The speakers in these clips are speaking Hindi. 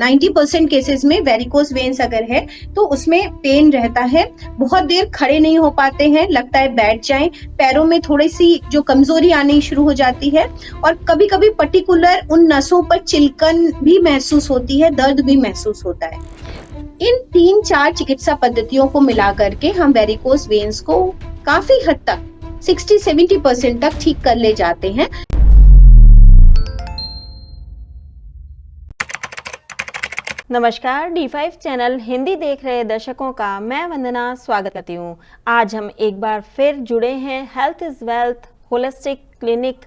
90% केसेस में वेरिकोस वेन्स अगर है तो उसमें पेन रहता है, बहुत देर खड़े नहीं हो पाते हैं, लगता है बैठ जाएं, पैरों में थोड़ी सी जो कमजोरी आनी शुरू हो जाती है और कभी कभी पर्टिकुलर उन नसों पर चिलकन भी महसूस होती है, दर्द भी महसूस होता है। इन 3-4 चिकित्सा पद्धतियों को मिला करके हम वेरिकोस वेन्स को काफी हद तक 60-70% तक ठीक कर ले जाते हैं। नमस्कार, D5 चैनल हिंदी देख रहे दर्शकों का मैं वंदना स्वागत करती हूँ। आज हम एक बार फिर जुड़े हैं health is wealth holistic clinic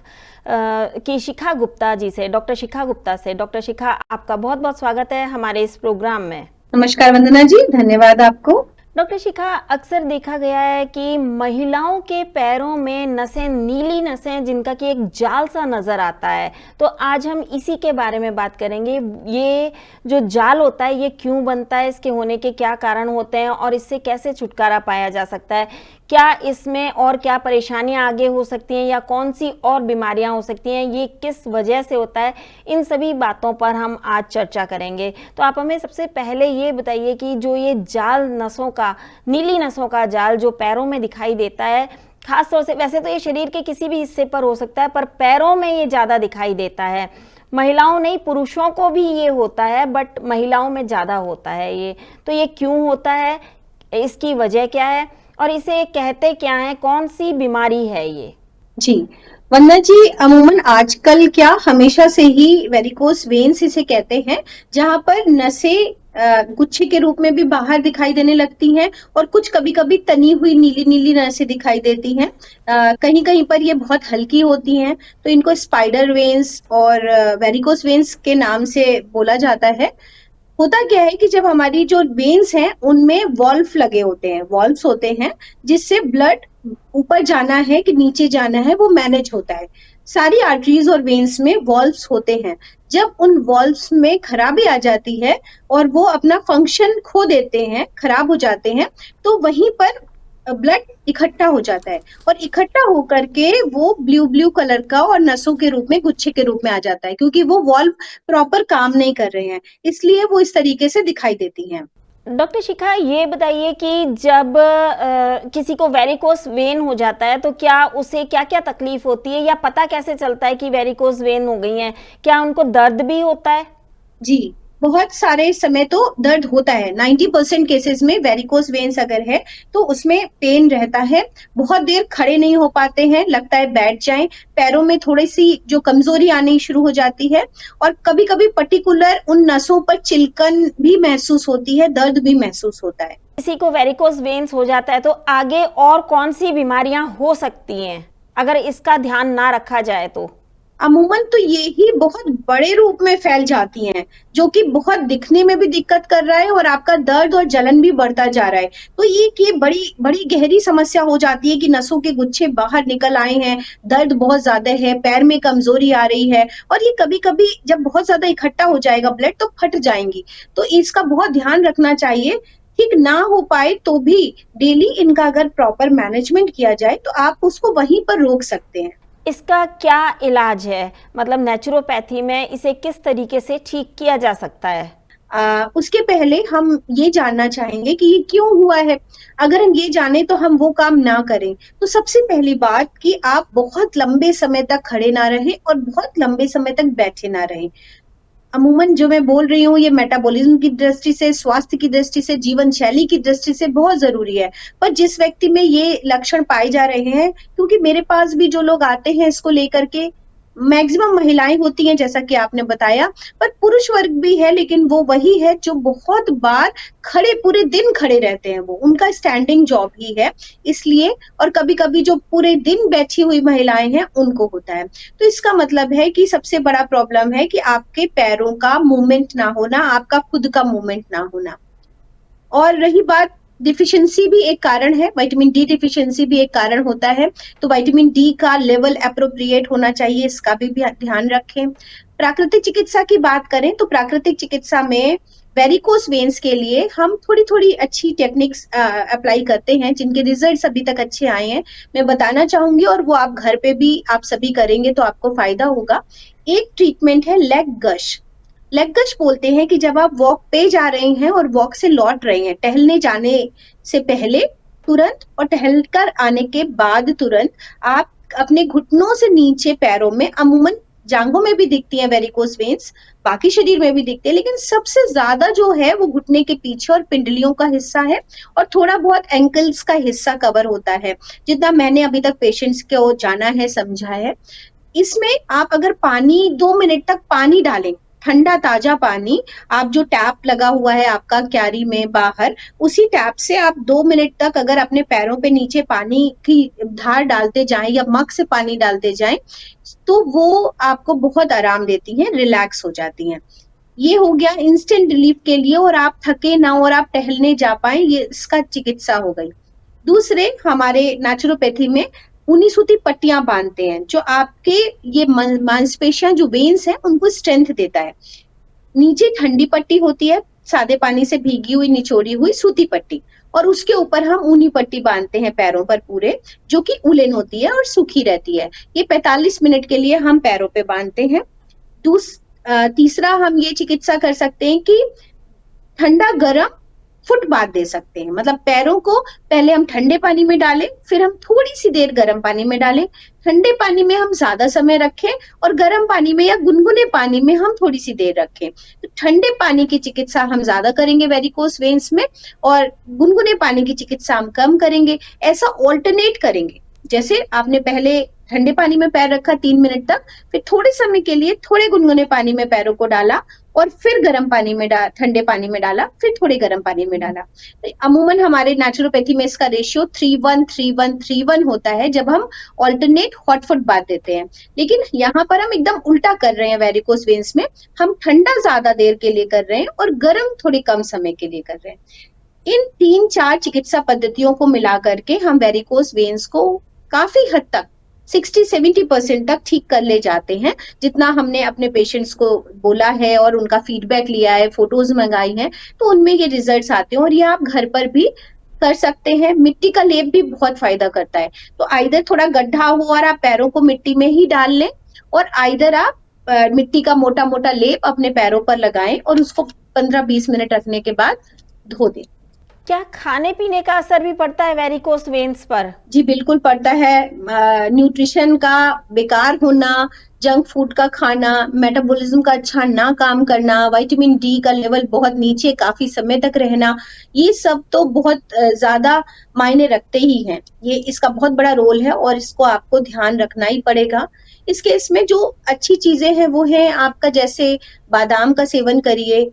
की शिखा गुप्ता जी से, डॉक्टर शिखा गुप्ता से। डॉक्टर शिखा, आपका बहुत बहुत स्वागत है हमारे इस प्रोग्राम में। नमस्कार वंदना जी, धन्यवाद आपको। डॉक्टर शिखा, अक्सर देखा गया है कि महिलाओं के पैरों में नसें, नीली नसें, जिनका कि एक जाल सा नजर आता है, तो आज हम इसी के बारे में बात करेंगे। ये जो जाल होता है ये क्यों बनता है, इसके होने के क्या कारण होते हैं और इससे कैसे छुटकारा पाया जा सकता है, क्या इसमें और क्या परेशानियां आगे हो सकती हैं या कौन सी और बीमारियां हो सकती हैं, ये किस वजह से होता है, इन सभी बातों पर हम आज चर्चा करेंगे। तो आप हमें सबसे पहले ये बताइए कि जो ये जाल नसों का, नीली नसों का जाल जो पैरों में दिखाई देता है, खास तौर से, वैसे तो ये शरीर के किसी भी हिस्से पर हो सकता है पर पैरों में ये ज्यादा दिखाई देता है। महिलाओं नहीं, पुरुषों को भी ये होता है बट महिलाओं में ज्यादा होता है ये। तो ये क्यों होता है, इसकी वजह क्या है और इसे कहते क्या है, कौन सी बीमारी है ये? जी वंदना जी, अमूमन आजकल क्या हमेशा से ही वेरिकोस वेन्स इसे कहते हैं, जहां पर नसें गुच्छे के रूप में भी बाहर दिखाई देने लगती हैं और कुछ कभी कभी तनी हुई नीली नीली नसें दिखाई देती हैं। कहीं कहीं पर ये बहुत हल्की होती हैं, तो इनको स्पाइडर वेन्स और वेरिकोस वेन्स के नाम से बोला जाता है। होता क्या है कि जब हमारी जो वेन्स हैं उनमें वॉल्व लगे होते हैं, वॉल्व्स होते हैं जिससे ब्लड ऊपर जाना है कि नीचे जाना है वो मैनेज होता है। सारी आर्टरीज और वेन्स में वॉल्व्स होते हैं। जब उन वॉल्व्स में खराबी आ जाती है और वो अपना फंक्शन खो देते हैं, खराब हो जाते हैं, तो वहीं पर ब्लड इकट्ठा हो जाता है और इकट्ठा होकर के वो ब्लू ब्लू कलर का और नसों के रूप में, गुच्छे के रूप में आ जाता है, क्योंकि वो वॉल्व प्रॉपर काम नहीं कर रहे हैं, इसलिए वो इस तरीके से दिखाई देती हैं। डॉक्टर शिखा, ये बताइए कि जब किसी को वेरिकोस वेन हो जाता है तो क्या उसे क्या क्या तकलीफ होती है या पता कैसे चलता है कि वेरिकोस वेन हो गई है? क्या उनको दर्द भी होता है? जी, बहुत सारे समय तो दर्द होता है। 90% केसेस में वेरिकोस वेन्स अगर है तो उसमें पेन रहता है, बहुत देर खड़े नहीं हो पाते हैं, लगता है बैठ जाएं, पैरों में थोड़ी सी जो कमजोरी आनी शुरू हो जाती है और कभी कभी पर्टिकुलर उन नसों पर चिलकन भी महसूस होती है, दर्द भी महसूस होता है। किसी को वेरिकोस वेन्स हो जाता है तो आगे और कौन सी बीमारियां हो सकती हैं अगर इसका ध्यान ना रखा जाए तो? अमूमन तो ये ही बहुत बड़े रूप में फैल जाती हैं, जो कि बहुत दिखने में भी दिक्कत कर रहा है और आपका दर्द और जलन भी बढ़ता जा रहा है। तो ये बड़ी बड़ी गहरी समस्या हो जाती है कि नसों के गुच्छे बाहर निकल आए हैं, दर्द बहुत ज्यादा है, पैर में कमजोरी आ रही है और ये कभी कभी जब बहुत ज्यादा इकट्ठा हो जाएगा ब्लड तो फट जाएंगी। तो इसका बहुत ध्यान रखना चाहिए। ठीक ना हो पाए तो भी डेली इनका अगर प्रॉपर मैनेजमेंट किया जाए तो आप उसको वहीं पर रोक सकते हैं। इसका क्या इलाज है, मतलब नेचुरोपैथी में इसे किस तरीके से ठीक किया जा सकता है? उसके पहले हम ये जानना चाहेंगे कि ये क्यों हुआ है। अगर हम ये जाने तो हम वो काम ना करें। तो सबसे पहली बात कि आप बहुत लंबे समय तक खड़े ना रहें और बहुत लंबे समय तक बैठे ना रहें। अमूमन जो मैं बोल रही हूँ ये मेटाबॉलिज्म की दृष्टि से, स्वास्थ्य की दृष्टि से, जीवन शैली की दृष्टि से बहुत जरूरी है। पर जिस व्यक्ति में ये लक्षण पाए जा रहे हैं, क्योंकि मेरे पास भी जो लोग आते हैं इसको लेकर के मैक्सिमम महिलाएं होती हैं जैसा कि आपने बताया, पर पुरुष वर्ग भी है, लेकिन वो वही है जो बहुत बार खड़े, पूरे दिन खड़े रहते हैं, वो उनका स्टैंडिंग जॉब ही है इसलिए। और कभी कभी जो पूरे दिन बैठी हुई महिलाएं हैं उनको होता है। तो इसका मतलब है कि सबसे बड़ा प्रॉब्लम है कि आपके पैरों का मूवमेंट ना होना, आपका खुद का मूवमेंट ना होना। और रही बात, डिफिशियंसी भी एक कारण है, विटामिन डी डिफिशियंसी भी एक कारण होता है। तो विटामिन डी का लेवल एप्रोप्रिएट होना चाहिए, इसका भी ध्यान रखें। प्राकृतिक चिकित्सा की बात करें तो प्राकृतिक चिकित्सा में वेरिकोस वेन्स के लिए हम थोड़ी थोड़ी अच्छी टेक्निक्स अप्लाई करते हैं, जिनके रिजल्ट्स अभी तक अच्छे आए हैं, मैं बताना चाहूंगी, और वो आप घर पे भी आप सभी करेंगे तो आपको फायदा होगा। एक ट्रीटमेंट है लेग गश। लेग बोलते हैं कि जब आप वॉक पे जा रहे हैं और वॉक से लौट रहे हैं, टहलने जाने से पहले तुरंत और टहल कर आने के बाद तुरंत आप अपने घुटनों से नीचे पैरों में, अमूमन जांघों में भी दिखती है वेरिकोस वेन्स, बाकी शरीर में भी दिखते हैं, लेकिन सबसे ज्यादा जो है वो घुटने के पीछे और पिंडलियों का हिस्सा है, और थोड़ा बहुत एंकल्स का हिस्सा कवर होता है, जितना मैंने अभी तक पेशेंट्स को जाना है, समझा है। इसमें आप अगर पानी 2 मिनट तक पानी डालें, ठंडा ताजा पानी, आप जो टैप लगा हुआ है आपका क्यारी में बाहर, उसी टैप से आप 2 मिनट तक अगर अपने पैरों पे नीचे पानी की धार डालते जाएं या मग से पानी डालते जाएं, तो वो आपको बहुत आराम देती हैं, रिलैक्स हो जाती हैं। ये हो गया इंस्टेंट रिलीफ के लिए, और आप थके ना और आप टहलने जा पाए, ये इसका चिकित्सा हो गई। दूसरे हमारे नेचुरोपैथी में ऊनी सूती पट्टियां बांधते हैं, जो आपके ये मांसपेशियां जो वेन्स हैं उनको स्ट्रेंथ देता है। नीचे ठंडी पट्टी होती है, सादे पानी से भीगी हुई निचोड़ी हुई सूती पट्टी, और उसके ऊपर हम ऊनी पट्टी बांधते हैं पैरों पर पूरे, जो कि उलेन होती है और सूखी रहती है। ये 45 मिनट के लिए हम पैरों पे बांधते हैं। तीसरा हम ये चिकित्सा कर सकते हैं कि ठंडा गरम फुट बाथ दे सकते हैं, मतलब पैरों को पहले हम ठंडे पानी में डालें, फिर हम थोड़ी सी देर गर्म पानी में डालें, ठंडे पानी में हम ज्यादा समय रखें और गर्म पानी में या गुनगुने पानी में हम थोड़ी सी देर रखें। तो ठंडे पानी की चिकित्सा हम ज्यादा करेंगे वेरिकोस वेन्स में, और गुनगुने पानी की चिकित्सा हम कम करेंगे। ऐसा ऑल्टरनेट करेंगे, जैसे आपने पहले ठंडे पानी में पैर रखा 3 मिनट तक, फिर थोड़े समय के लिए थोड़े गुनगुने पानी में पैरों को डाला, और फिर गर्म पानी में ठंडे पानी में डाला, फिर थोड़े गर्म पानी में डाला। तो अमूमन हमारे नेचुरोपैथी में इसका रेशियो 3-1-3-1-3-1 होता है, जब हम ऑल्टरनेट हॉट फुट बाथ देते हैं। लेकिन यहाँ पर हम एकदम उल्टा कर रहे हैं वेरिकोस वेन्स में, हम ठंडा ज्यादा देर के लिए कर रहे हैं और गर्म थोड़े कम समय के लिए कर रहे हैं। इन 3-4 चिकित्सा पद्धतियों को मिला करके हम वेरिकोस वेन्स को काफी हद तक 60-70% तक ठीक कर ले जाते हैं, जितना हमने अपने पेशेंट्स को बोला है और उनका फीडबैक लिया है, फोटोज मंगाई हैं, तो उनमें ये रिजल्ट्स आते हैं। और ये आप घर पर भी कर सकते हैं। मिट्टी का लेप भी बहुत फायदा करता है, तो आइदर थोड़ा गड्ढा हो और आप पैरों को मिट्टी में ही डाल लें, और आइदर आप मिट्टी का मोटा मोटा लेप अपने पैरों पर लगाएं और उसको 15-20 मिनट रखने के बाद धो दें। क्या खाने पीने का असर भी पड़ता है वेरिकोस वेन्स पर? जी बिल्कुल पड़ता है। न्यूट्रिशन का बेकार होना, जंक फूड का खाना, मेटाबॉलिज्म का अच्छा ना काम करना, विटामिन डी का लेवल बहुत नीचे काफी समय तक रहना, ये सब तो बहुत ज्यादा मायने रखते ही हैं। ये इसका बहुत बड़ा रोल है और इसको आपको ध्यान रखना ही पड़ेगा। इस केस में जो अच्छी चीजें हैं वो है आपका, जैसे बादाम का सेवन करिए,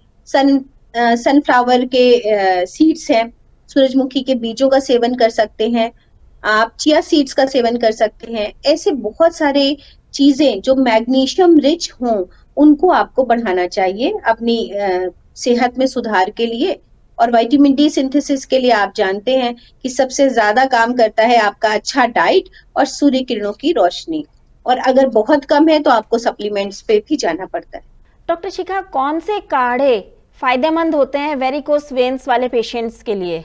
सनफ्लावर के सीड्स हैं, सूरजमुखी के बीजों का सेवन कर सकते हैं, आप चिया सीड्स का सेवन कर सकते हैं। ऐसे बहुत सारे चीजें जो मैग्नीशियम रिच हों, उनको आपको बढ़ाना चाहिए अपनी सेहत में सुधार के लिए। और विटामिन डी सिंथेसिस के लिए आप जानते हैं कि सबसे ज्यादा काम करता है आपका अच्छा डाइट और सूर्य किरणों की रोशनी, और अगर बहुत कम है तो आपको सप्लीमेंट्स पे भी जाना पड़ता है। डॉक्टर शिखा, कौन से काढ़े फायदेमंद होते हैं वेरिकोस वेन्स वाले पेशेंट्स के लिए?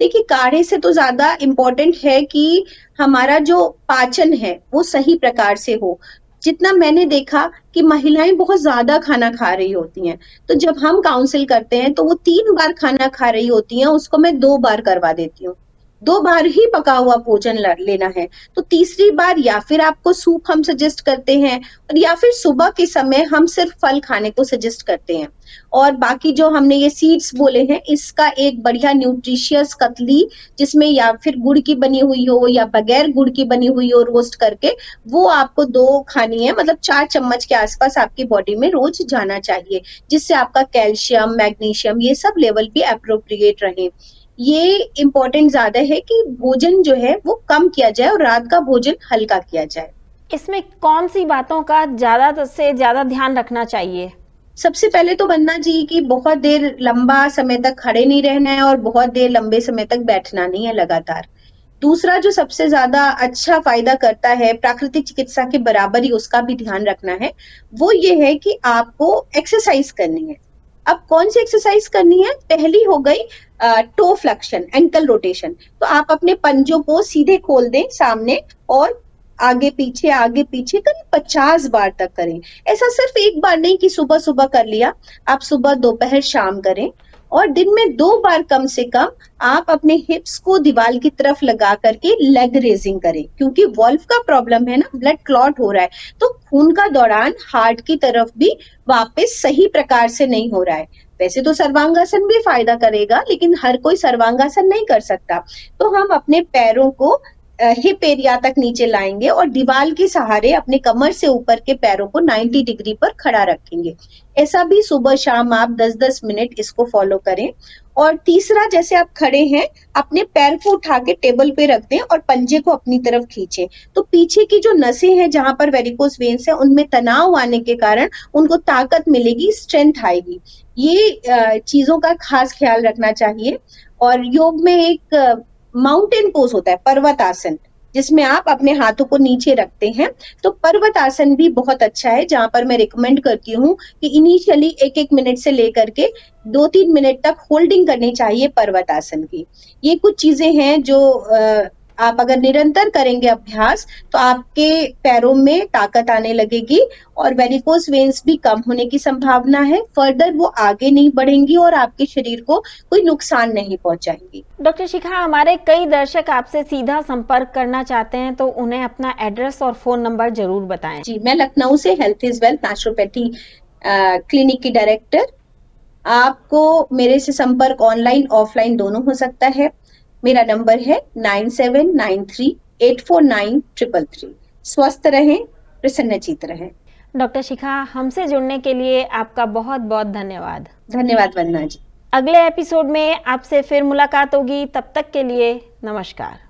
देखिए, काढ़े से तो ज्यादा इम्पोर्टेंट है कि हमारा जो पाचन है वो सही प्रकार से हो। जितना मैंने देखा कि महिलाएं बहुत ज्यादा खाना खा रही होती हैं, तो जब हम काउंसिल करते हैं तो वो 3 बार खाना खा रही होती हैं, उसको मैं 2 बार करवा देती हूँ। 2 बार ही पका हुआ भोजन लेना है, तो तीसरी बार या फिर आपको सूप हम सजेस्ट करते हैं, और या फिर सुबह के समय हम सिर्फ फल खाने को सजेस्ट करते हैं। और बाकी जो हमने ये सीड्स बोले हैं, इसका एक बढ़िया न्यूट्रिशियस कतली, जिसमें या फिर गुड़ की बनी हुई हो या बगैर गुड़ की बनी हुई हो रोस्ट करके, वो आपको 2 खानी है, मतलब 4 चम्मच के आसपास आपकी बॉडी में रोज जाना चाहिए, जिससे आपका कैल्शियम, मैग्नीशियम, ये सब लेवल भी अप्रोप्रिएट रहे। ये इम्पोर्टेंट ज्यादा है कि भोजन जो है वो कम किया जाए और रात का भोजन हल्का किया जाए। इसमें कौन सी बातों का ज्यादा से ज्यादा ध्यान रखना चाहिए? सबसे पहले तो वंदना जी की बहुत देर लंबा समय तक खड़े नहीं रहना है और बहुत देर लंबे समय तक बैठना नहीं है लगातार। दूसरा जो सबसे ज्यादा अच्छा फायदा करता है, प्राकृतिक चिकित्सा के बराबर ही उसका भी ध्यान रखना है, वो ये है कि आपको एक्सरसाइज करनी है। अब कौन सी एक्सरसाइज करनी है? पहली हो गई टो फ्लेक्शन, एंकल रोटेशन। तो आप अपने पंजों को सीधे खोल दें सामने और आगे पीछे करीब 50 बार तक करें। ऐसा सिर्फ एक बार नहीं कि सुबह सुबह कर लिया, आप सुबह दोपहर शाम करें। और दिन में 2 बार कम से कम आप अपने हिप्स को दीवार की तरफ लगा करके लेग रेजिंग करें, क्योंकि वॉल्व का प्रॉब्लम है ना, ब्लड क्लॉट हो रहा है, तो खून का दौरान हार्ट की तरफ भी वापस सही प्रकार से नहीं हो रहा है। वैसे तो सर्वांगासन भी फायदा करेगा, लेकिन हर कोई सर्वांगासन नहीं कर सकता। तो हम अपने पैरों को हिप एरिया तक नीचे लाएंगे और दीवार के सहारे अपने कमर से ऊपर के पैरों को 90 डिग्री पर खड़ा रखेंगे। ऐसा भी सुबह शाम आप 10-10 मिनट इसको फॉलो करें। और तीसरा, जैसे आप खड़े हैं, अपने पैर को उठा के टेबल पे रख दें और पंजे को अपनी तरफ खींचें, तो पीछे की जो नसें हैं जहां पर वेरिकोस वेन्स है, उनमें तनाव आने के कारण उनको ताकत मिलेगी, स्ट्रेंथ आएगी। ये चीजों का खास ख्याल रखना चाहिए। और योग में एक माउंटेन पोज होता है, पर्वत आसन, जिसमें आप अपने हाथों को नीचे रखते हैं। तो पर्वत आसन भी बहुत अच्छा है, जहां पर मैं रिकमेंड करती हूँ कि इनिशियली 1-1 मिनट से लेकर के 2-3 मिनट तक होल्डिंग करनी चाहिए पर्वत आसन की। ये कुछ चीजें हैं जो आप अगर निरंतर करेंगे अभ्यास, तो आपके पैरों में ताकत आने लगेगी और वेरिकोस वेन्स भी कम होने की संभावना है। फर्दर वो आगे नहीं बढ़ेंगी और आपके शरीर को कोई नुकसान नहीं पहुंचाएंगी। डॉक्टर शिखा, हमारे कई दर्शक आपसे सीधा संपर्क करना चाहते हैं, तो उन्हें अपना एड्रेस और फोन नंबर जरूर बताएं। जी, मैं लखनऊ से health is wealth naturopathy clinic की डायरेक्टर। आपको मेरे से संपर्क ऑनलाइन ऑफलाइन दोनों हो सकता है। मेरा नंबर है 9793849333। स्वस्थ रहें, प्रसन्नचित्त रहें। डॉक्टर शिखा, हमसे जुड़ने के लिए आपका बहुत बहुत धन्यवाद। धन्यवाद वंदना जी। अगले एपिसोड में आपसे फिर मुलाकात होगी, तब तक के लिए नमस्कार।